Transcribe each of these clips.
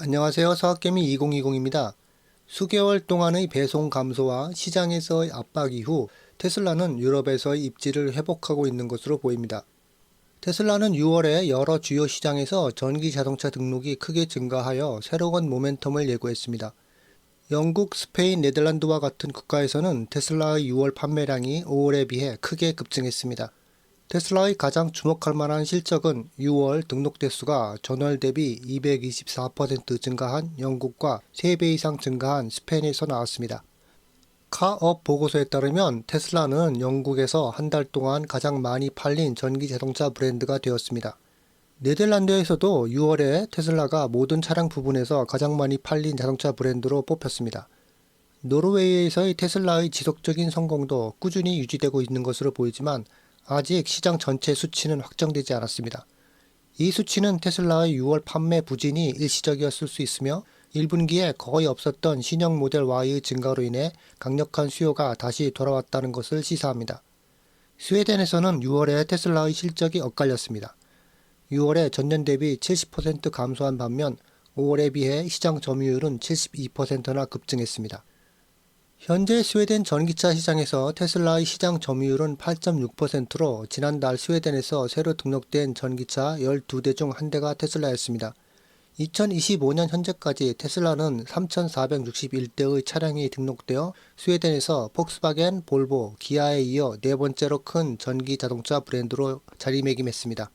안녕하세요. 서학개미 2020입니다. 수개월 동안의 배송 감소와 시장에서의 압박 이후 테슬라는 유럽에서의 입지를 회복하고 있는 것으로 보입니다. 테슬라는 6월에 여러 주요 시장에서 전기 자동차 등록이 크게 증가하여 새로운 모멘텀을 예고했습니다. 영국, 스페인, 네덜란드와 같은 국가에서는 테슬라의 6월 판매량이 5월에 비해 크게 급증했습니다. 테슬라의 가장 주목할 만한 실적은 6월 등록 대수가 전월 대비 224% 증가한 영국과 3배 이상 증가한 스페인에서 나왔습니다. 카업 보고서에 따르면 테슬라는 영국에서 한 달 동안 가장 많이 팔린 전기 자동차 브랜드가 되었습니다. 네덜란드에서도 6월에 테슬라가 모든 차량 부분에서 가장 많이 팔린 자동차 브랜드로 뽑혔습니다. 노르웨이에서의 테슬라의 지속적인 성공도 꾸준히 유지되고 있는 것으로 보이지만 아직 시장 전체 수치는 확정되지 않았습니다. 이 수치는 테슬라의 6월 판매 부진이 일시적이었을 수 있으며 1분기에 거의 없었던 신형 모델 Y의 증가로 인해 강력한 수요가 다시 돌아왔다는 것을 시사합니다. 스웨덴에서는 6월에 테슬라의 실적이 엇갈렸습니다. 6월에 전년 대비 70% 감소한 반면 5월에 비해 시장 점유율은 72%나 급증했습니다. 현재 스웨덴 전기차 시장에서 테슬라의 시장 점유율은 8.6%로 지난달 스웨덴에서 새로 등록된 전기차 12대 중 한 대가 테슬라였습니다. 2025년 현재까지 테슬라는 3,461대의 차량이 등록되어 스웨덴에서 폭스바겐, 볼보, 기아에 이어 네 번째로 큰 전기 자동차 브랜드로 자리매김했습니다.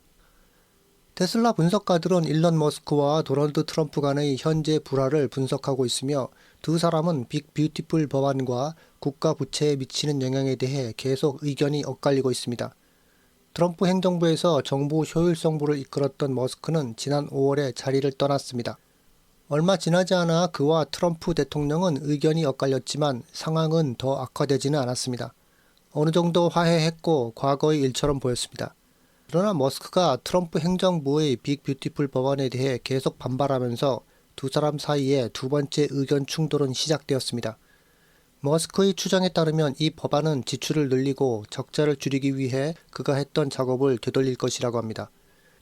테슬라 분석가들은 일론 머스크와 도널드 트럼프 간의 현재 불화를 분석하고 있으며 두 사람은 빅 뷰티풀 법안과 국가 부채에 미치는 영향에 대해 계속 의견이 엇갈리고 있습니다. 트럼프 행정부에서 정부 효율성부를 이끌었던 머스크는 지난 5월에 자리를 떠났습니다. 얼마 지나지 않아 그와 트럼프 대통령은 의견이 엇갈렸지만 상황은 더 악화되지는 않았습니다. 어느 정도 화해했고 과거의 일처럼 보였습니다. 그러나 머스크가 트럼프 행정부의 빅 뷰티풀 법안에 대해 계속 반발하면서 두 사람 사이에 두 번째 의견 충돌은 시작되었습니다. 머스크의 추정에 따르면 이 법안은 지출을 늘리고 적자를 줄이기 위해 그가 했던 작업을 되돌릴 것이라고 합니다.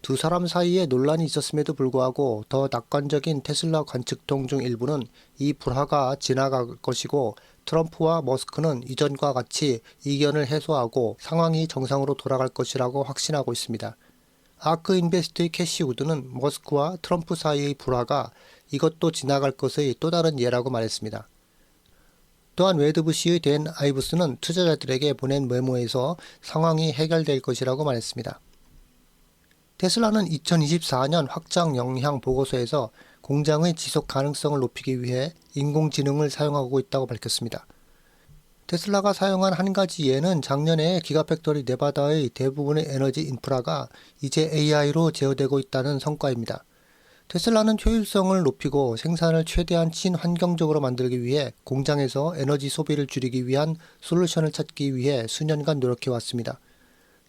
두 사람 사이에 논란이 있었음에도 불구하고 더 낙관적인 테슬라 관측통 중 일부는 이 불화가 지나갈 것이고 트럼프와 머스크는 이전과 같이 이견을 해소하고 상황이 정상으로 돌아갈 것이라고 확신하고 있습니다. 아크 인베스트의 캐시 우드는 머스크와 트럼프 사이의 불화가 이것도 지나갈 것의 또 다른 예라고 말했습니다. 또한 웨드부시의 댄 아이브스는 투자자들에게 보낸 메모에서 상황이 해결될 것이라고 말했습니다. 테슬라는 2024년 확장 영향 보고서에서 공장의 지속 가능성을 높이기 위해 인공지능을 사용하고 있다고 밝혔습니다. 테슬라가 사용한 한 가지 예는 작년에 기가팩토리 네바다의 대부분의 에너지 인프라가 이제 AI로 제어되고 있다는 성과입니다. 테슬라는 효율성을 높이고 생산을 최대한 친환경적으로 만들기 위해 공장에서 에너지 소비를 줄이기 위한 솔루션을 찾기 위해 수년간 노력해왔습니다.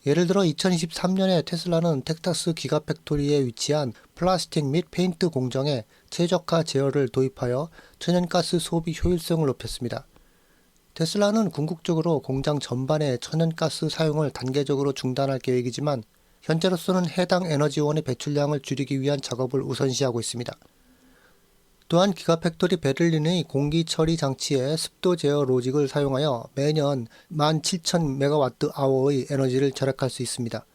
예를 들어 2023년에 테슬라는 텍사스 기가팩토리에 위치한 플라스틱 및 페인트 공정에 최적화 제어를 도입하여 천연가스 소비 효율성을 높였습니다. 테슬라는 궁극적으로 공장 전반의 천연가스 사용을 단계적으로 중단할 계획이지만 현재로서는 해당 에너지원의 배출량을 줄이기 위한 작업을 우선시하고 있습니다. 또한 기가팩토리 베를린의 공기 처리 장치에 습도 제어 로직을 사용하여 매년 17,000메가와트아워의 에너지를 절약할 수 있습니다.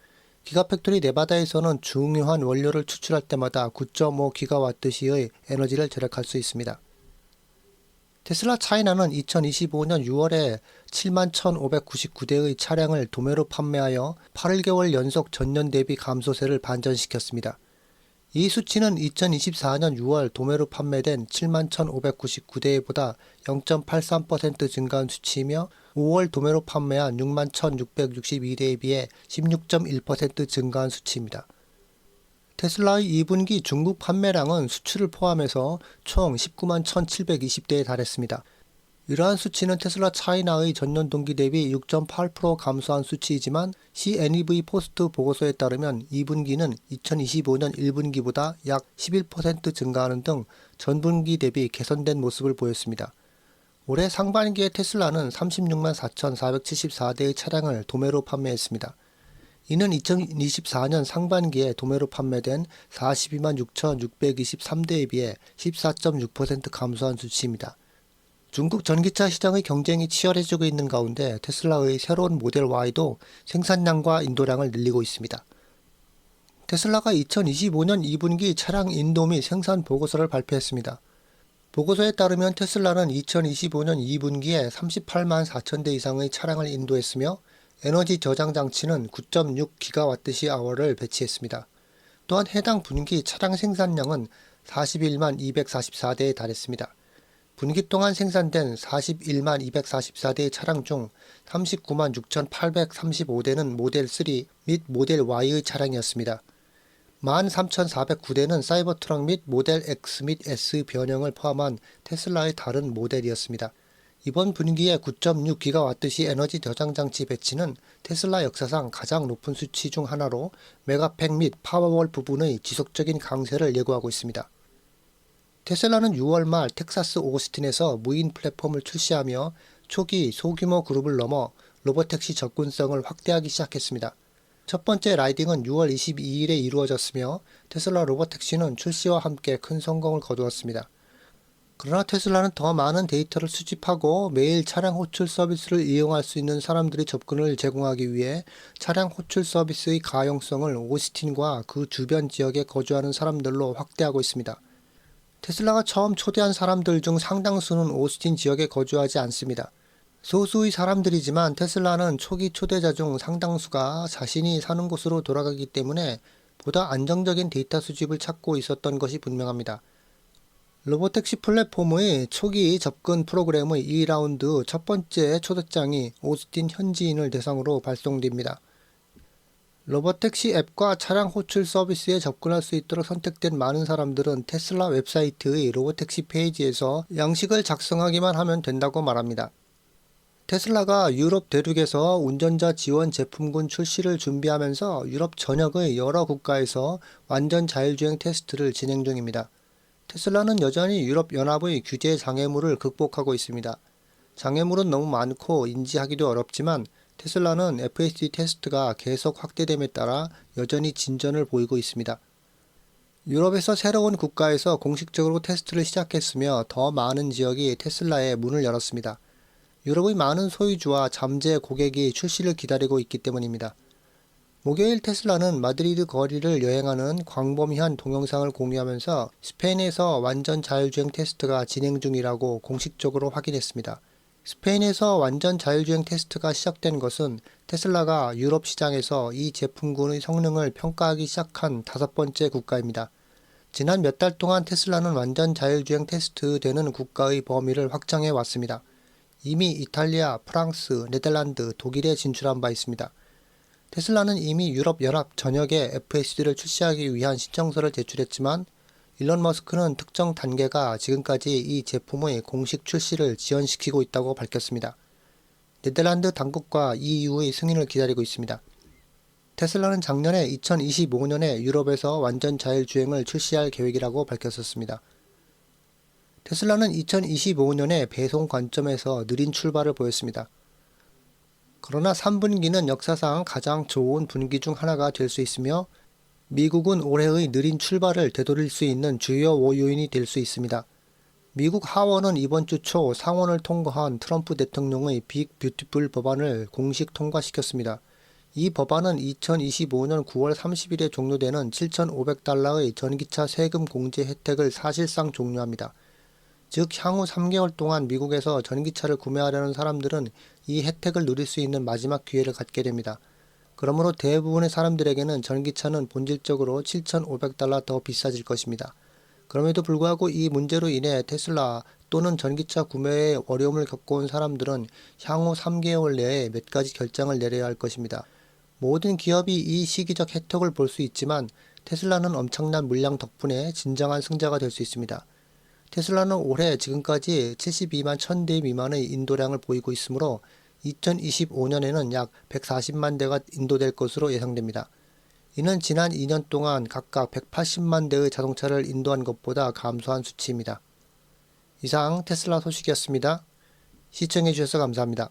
기가팩토리 네바다에서는 중요한 원료를 추출할 때마다 9.5기가와트시의 에너지를 절약할 수 있습니다. 테슬라 차이나는 2025년 6월에 71,599대의 차량을 도매로 판매하여 8개월 연속 전년 대비 감소세를 반전시켰습니다. 이 수치는 2024년 6월 도매로 판매된 71,599대보다 0.83% 증가한 수치이며 5월 도매로 판매한 61,662대에 비해 16.1% 증가한 수치입니다. 테슬라의 2분기 중국 판매량은 수출을 포함해서 총 19만 1,720대에 달했습니다. 이러한 수치는 테슬라 차이나의 전년 동기 대비 6.8% 감소한 수치이지만 CNEV 포스트 보고서에 따르면 2분기는 2025년 1분기보다 약 11% 증가하는 등 전분기 대비 개선된 모습을 보였습니다. 올해 상반기에 테슬라는 36만 4,474대의 차량을 도매로 판매했습니다. 이는 2024년 상반기에 도매로 판매된 42만 6,623대에 비해 14.6% 감소한 수치입니다. 중국 전기차 시장의 경쟁이 치열해지고 있는 가운데 테슬라의 새로운 모델 Y도 생산량과 인도량을 늘리고 있습니다. 테슬라가 2025년 2분기 차량 인도 및 생산 보고서를 발표했습니다. 보고서에 따르면 테슬라는 2025년 2분기에 38만 4천 대 이상의 차량을 인도했으며 에너지 저장 장치는 9.6GWh/를 배치했습니다. 또한 해당 분기 차량 생산량은 41만 244대에 달했습니다. 분기 동안 생산된 41만 244대의 차량 중 39만 6,835대는 모델 3 및 모델 Y의 차량이었습니다. 13,409대는 사이버트럭 및 모델 X 및 S 변형을 포함한 테슬라의 다른 모델이었습니다. 이번 분기에 9.6GWh 에너지 저장 장치 배치는 테슬라 역사상 가장 높은 수치 중 하나로 메가팩 및 파워월 부분의 지속적인 강세를 예고하고 있습니다. 테슬라는 6월 말 텍사스 오스틴에서 무인 플랫폼을 출시하며 초기 소규모 그룹을 넘어 로보택시 접근성을 확대하기 시작했습니다. 첫 번째 라이딩은 6월 22일에 이루어졌으며 테슬라 로보택시는 출시와 함께 큰 성공을 거두었습니다. 그러나 테슬라는 더 많은 데이터를 수집하고 매일 차량 호출 서비스를 이용할 수 있는 사람들의 접근을 제공하기 위해 차량 호출 서비스의 가용성을 오스틴과 그 주변 지역에 거주하는 사람들로 확대하고 있습니다. 테슬라가 처음 초대한 사람들 중 상당수는 오스틴 지역에 거주하지 않습니다. 소수의 사람들이지만 테슬라는 초기 초대자 중 상당수가 자신이 사는 곳으로 돌아가기 때문에 보다 안정적인 데이터 수집을 찾고 있었던 것이 분명합니다. 로보택시 플랫폼의 초기 접근 프로그램의 2라운드 첫 번째 초대장이 오스틴 현지인을 대상으로 발송됩니다. 로보택시 앱과 차량 호출 서비스에 접근할 수 있도록 선택된 많은 사람들은 테슬라 웹사이트의 로보택시 페이지에서 양식을 작성하기만 하면 된다고 말합니다. 테슬라가 유럽 대륙에서 운전자 지원 제품군 출시를 준비하면서 유럽 전역의 여러 국가에서 완전 자율주행 테스트를 진행 중입니다. 테슬라는 여전히 유럽연합의 규제 장애물을 극복하고 있습니다. 장애물은 너무 많고 인지하기도 어렵지만 테슬라는 FSD 테스트가 계속 확대됨에 따라 여전히 진전을 보이고 있습니다. 유럽에서 새로운 국가에서 공식적으로 테스트를 시작했으며 더 많은 지역이 테슬라에 문을 열었습니다. 유럽의 많은 소유주와 잠재 고객이 출시를 기다리고 있기 때문입니다. 목요일 테슬라는 마드리드 거리를 여행하는 광범위한 동영상을 공유하면서 스페인에서 완전 자율주행 테스트가 진행 중이라고 공식적으로 확인했습니다. 스페인에서 완전 자율주행 테스트가 시작된 것은 테슬라가 유럽 시장에서 이 제품군의 성능을 평가하기 시작한 5번째 국가입니다. 지난 몇 달 동안 테슬라는 완전 자율주행 테스트 되는 국가의 범위를 확장해 왔습니다. 이미 이탈리아, 프랑스, 네덜란드, 독일에 진출한 바 있습니다. 테슬라는 이미 유럽연합 전역에 FSD를 출시하기 위한 신청서를 제출했지만 일론 머스크는 특정 단계가 지금까지 이 제품의 공식 출시를 지연시키고 있다고 밝혔습니다. 네덜란드 당국과 EU의 승인을 기다리고 있습니다. 테슬라는 작년에 2025년에 유럽에서 완전 자율주행을 출시할 계획이라고 밝혔었습니다. 테슬라는 2025년에 배송 관점에서 느린 출발을 보였습니다. 그러나 3분기는 역사상 가장 좋은 분기 중 하나가 될 수 있으며 미국은 올해의 느린 출발을 되돌릴 수 있는 주요 요인이 될 수 있습니다. 미국 하원은 이번 주 초 상원을 통과한 트럼프 대통령의 빅 뷰티풀 법안을 공식 통과시켰습니다. 이 법안은 2025년 9월 30일에 종료되는 $7,500의 전기차 세금 공제 혜택을 사실상 종료합니다. 즉 향후 3개월 동안 미국에서 전기차를 구매하려는 사람들은 이 혜택을 누릴 수 있는 마지막 기회를 갖게 됩니다. 그러므로 대부분의 사람들에게는 전기차는 본질적으로 $7,500 더 비싸질 것입니다. 그럼에도 불구하고 이 문제로 인해 테슬라 또는 전기차 구매에 어려움을 겪어온 사람들은 향후 3개월 내에 몇 가지 결정을 내려야 할 것입니다. 모든 기업이 이 시기적 혜택을 볼 수 있지만 테슬라는 엄청난 물량 덕분에 진정한 승자가 될 수 있습니다. 테슬라는 올해 지금까지 72만 1000대 미만의 인도량을 보이고 있으므로 2025년에는 약 140만 대가 인도될 것으로 예상됩니다. 이는 지난 2년 동안 각각 180만 대의 자동차를 인도한 것보다 감소한 수치입니다. 이상 테슬라 소식이었습니다. 시청해주셔서 감사합니다.